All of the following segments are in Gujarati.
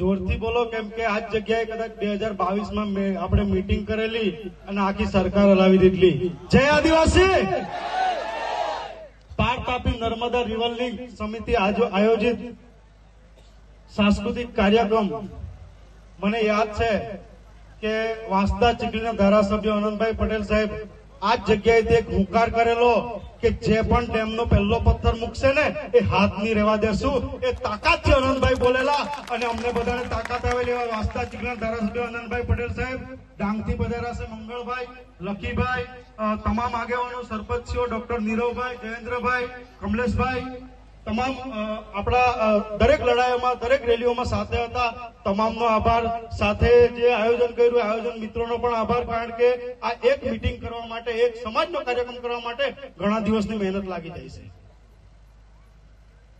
જોરથી બોલો, કેમ કે આ જ જગ્યાએ કદાચ 2022 માં આપણે મીટિંગ કરેલી અને આખી સરકાર હલાવી દીધેલી. જય આદિવાસી. પાર તાપી નર્મદા રિવર લિંક સમિતિ આયોજિત સાંસ્કૃતિક કાર્યક્રમ. મને યાદ છે કે વાંસદા ચીખલીના ધારાસભ્ય આનંદભાઈ પટેલ સાહેબ આ જ જગ્યાએથી એક હુંકાર કરેલો કે જે પણ ડેમનો પહેલો પથ્થર મૂકશે ને એ હાથ નહીં રહેવા દેશું. એ તાકાતથી આનંદભાઈ બોલેલા અને અમને બધાને તાકાત આવેલી. એવા વાંસદા ચીખલીના ધારાસભ્ય આનંદભાઈ પટેલ સાહેબ, ડાંગથી પધાર્યા છે મંગળભાઈ, લખીભાઈ, તમામ આગેવાનો, સરપંચીઓ, ડોક્ટર નીરવભાઈ, જયેન્દ્રભાઈ, કમલેશભાઈ, તમામ આપણા દરેક લડાઈઓમાં, દરેક રેલીઓમાં સાથે હતા. તમામનો આભાર. સાથે જે આયોજન કર્યું આયોજન મિત્રોનો પણ આભાર, કારણ કે આ એક મીટિંગ કરવા માટે, એક સમાજનો કાર્યક્રમ કરવા માટે ઘણા દિવસની મહેનત લાગી જાય છે.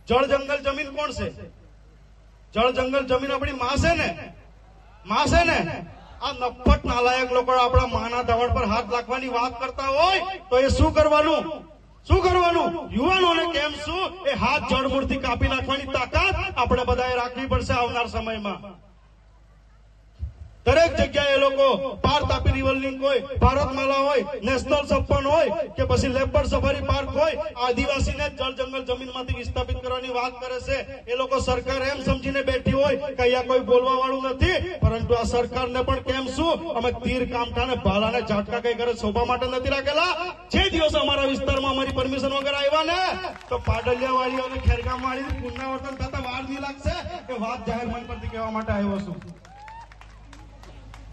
જળ જંગલ જમીન કોણ છે? જળ જંગલ જમીન આપણી માં છે ને, માં છે ને. આ નફ્ફટ નાલાયક લોકો આપણા માના ધવળ પર હાથ રાખવાની વાત કરતા હોય તો એ શું કરવાનું? શું કરવાનું? યુવાનોને કેમ શું એ હાથ જડમૂળથી કાપી નાખવાની તાકાત આપણે બધાએ રાખવી પડશે આવનાર સમયમાં. દરેક જગ્યાએ લોકો પાર તાપી રિવર લિંક હોય, ભારતમાલા હોય, નેશનલ સપન હોય કે પછી લેપર્ડ સફારી પાર્ક હોય, આદિવાસીને જળ જંગલ જમીનમાંથી વિસ્થાપિત કરવાની વાત કરે છે. એ લોકો સરકાર એમ સમજીને બેઠી હોય કે અહીંયા કોઈ બોલવા વાળું નથી, પરંતુ આ સરકારને પણ કેમ શું અમે તીર કામઠાને ભાલાને ઝાટકા કઈ કરે શોભા માટે નથી રાખેલા. જે દિવસ અમારા વિસ્તારમાં અમારી પરમિશન વગર આવ્યા ને તો પાડલિયા વાળી અને ખેરગામ વાળી પુનરાવર્તન થતા વાર નહીં લાગશે. એ વાત જાહેર મંચ પરથી કહેવા માટે આવ્યો છું.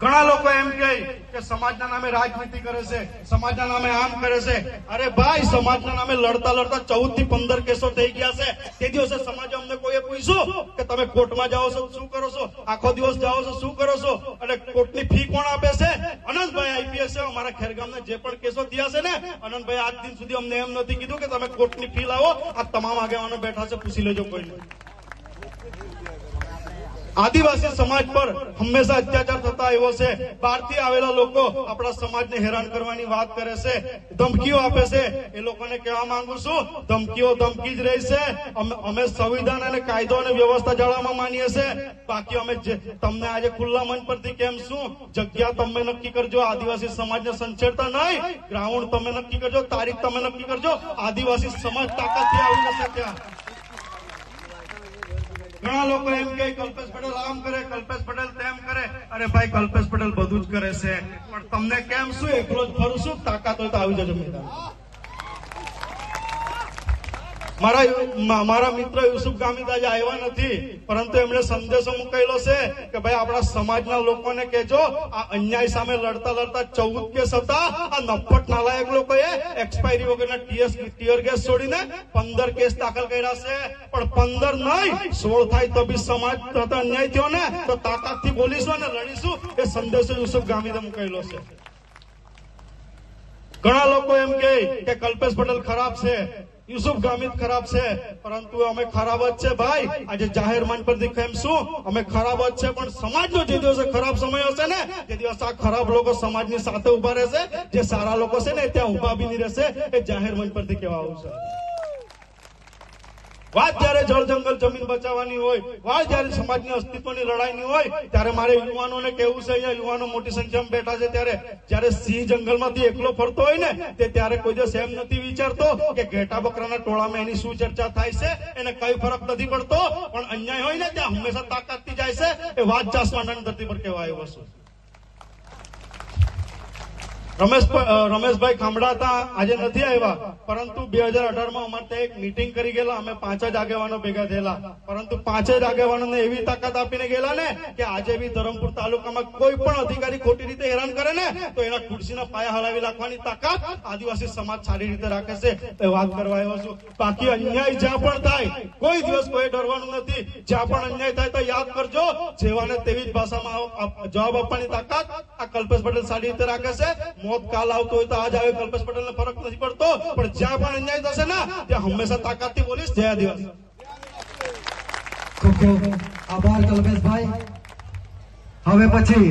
ઘણા લોકો એમ કહે કે સમાજના નામે રાજનીતિ કરે છે, સમાજના નામે આમ કરે છે. અરે ભાઈ, સમાજના નામે લડતા લડતા 14 થી 15 કેસો થઈ ગયા છે. તે દિવસે સમાજે અમને કોઈએ પૂછ્યું કે તમે કોર્ટમાં જાઓ છો શું કરો છો, આખો દિવસ જાઓ છો શું કરો છો, અને કોર્ટની ફી કોણ આપે છે? આનંદભાઈ આઈપીએસ છે. અમારા ખેરગામના જે પણ કેસો થયા છે ને, આનંદભાઈ આજ દિન સુધી અમને એમ નથી કીધું કે તમે કોર્ટની ફી લાવો. આ તમામ આગેવાનો બેઠા છે, પૂછી લેજો કોઈને. આદિવાસી સમાજ પર હંમેશા અત્યાચાર થતા આવ્યો છે. બહારથી આવેલા લોકો આપણા સમાજને હેરાન કરવાની વાત કરે છે, ધમકીઓ આપે છે. એ લોકોને કહેવા માંગુ છું, ધમકીઓ ધમકી જ રહી છે. અમે સંવિધાન અને કાયદો અને વ્યવસ્થા જાળવવામાં માનીએ છીએ. બાકી અમે તમને આજે ખુલ્લા મંચ પરથી કેમ શું જગ્યા તમે નક્કી કરજો. આદિવાસી સમાજને સંછેડતા નહીં. ગ્રાઉન્ડ તમે નક્કી કરજો, તારીખ તમે નક્કી કરજો. આદિવાસી સમાજ તાકાતથી આવી જશે ત્યાં. ઘણા લોકો એમ કે કલ્પેશ પટેલ આમ કરે, કલ્પેશ પટેલ તેમ કરે. અરે ભાઈ, કલ્પેશ પટેલ બધું જ કરે છે, પણ તમને કેમ શું એકલો જ ફરું છું? તાકાત હોય તો આવી જજો મેદાન. મારા મિત્ર યુસુફ ગામિત આજે આવ્યા નથી, પરંતુ એમણે સંદેશો મૂકેલો છે કે ભાઈ આપણા સમાજના લોકોને કહેજો આ અન્યાય સામે લડતા લડતા 14 કેસ હતા. આ નફ્ફટ નાલાયક લોકોએ એક્સપાયરી વગરના ટીયર ગેસ છોડીને 15 કેસ દાખલ કર્યા છે. પણ 15 નહીં, 16 થાય તો બી સમાજ સાથે અન્યાય થયો ને તો તાકાતથી બોલીશું અને લડીશું. એ સંદેશો યુસુફ ગામિતે મૂકેલો છે. ઘણા લોકો એમ કહે કે કલ્પેશ પટેલ ખરાબ છે, યુસુફ ગામિત ખરાબ છે, પરંતુ અમે ખરાબ જ છે ભાઈ. આજે જાહેર મંચ પરથી કેમ શું અમે ખરાબ જ છે, પણ સમાજનો જે દિવસે ખરાબ સમય હશે ને તે દિવસે આ ખરાબ લોકો સમાજની સાથે ઉભા રહેશે. જે સારા લોકો છે ને ત્યાં ઉભા બી નહીં રહેશે. એ જાહેર મંચ પરથી કહેવા આવું છે. વાત જયારે જળ જંગલ જમીન બચાવવાની હોય, વાત જયારે સમાજની અસ્તિત્વની લડાઈની હોય, ત્યારે મારે યુવાનોને કહેવું છે, અહીંયા યુવાનો મોટી સંખ્યામાં બેઠા છે, ત્યારે જયારે સિંહ જંગલમાંથી એકલો ફરતો હોય ને ત્યારે કોઈ દિવસ એમ નથી વિચારતો કે ઘેટા બકરાના ટોળામાં એની શું ચર્ચા થાય છે, એને કઈ ફરક નથી પડતો. પણ અન્યાય હોય ને ત્યાં હંમેશા તાકાતથી જાય છે. એ વાત ચાસમાંડાની ધરતી પર કહેવા આવ્યો છું. રમેશભાઈ ખામડા હતા, આજે નથી આવ્યા, પરંતુ 2018માં અમારે ત્યાં એક મીટિંગ કરી ગયેલા. અમે 5 જ આગેવાનો ભેગા થયેલા, પરંતુ 5 જ આગેવાનોને એવી તાકાત આપીને ગયેલા ને કે આજે બી ધરમપુર તાલુકામાં કોઈ પણ અધિકારી ખોટી રીતે હેરાન કરે ને તો એના ખુરશીના પાયા હલાવી નાખવાની તાકાત આદિવાસી સમાજ સારી રીતે રાખે છે. એ વાત કરવા આવ્યો છું. બાકી અન્યાય જ્યાં પણ થાય કોઈ દિવસ કોઈ ડરવાનું નથી. જ્યાં પણ અન્યાય થાય તો યાદ કરજો, જેવાને તેવી જ ભાષામાં જવાબ આપવાની તાકાત આ કલ્પેશ પટેલ સારી રીતે રાખે છે. મોત કાલ આવતો હોય તો આજ આવે, કલ્પેશ પટેલને ફરક નથી પડતો, પણ જ્યાં પણ અન્યાય થશે ને ત્યાં હંમેશા તાકાતથી બોલીશ. જય આદિવાસી. ખૂબ ખૂબ આભાર કલ્પેશભાઈ. હવે પછી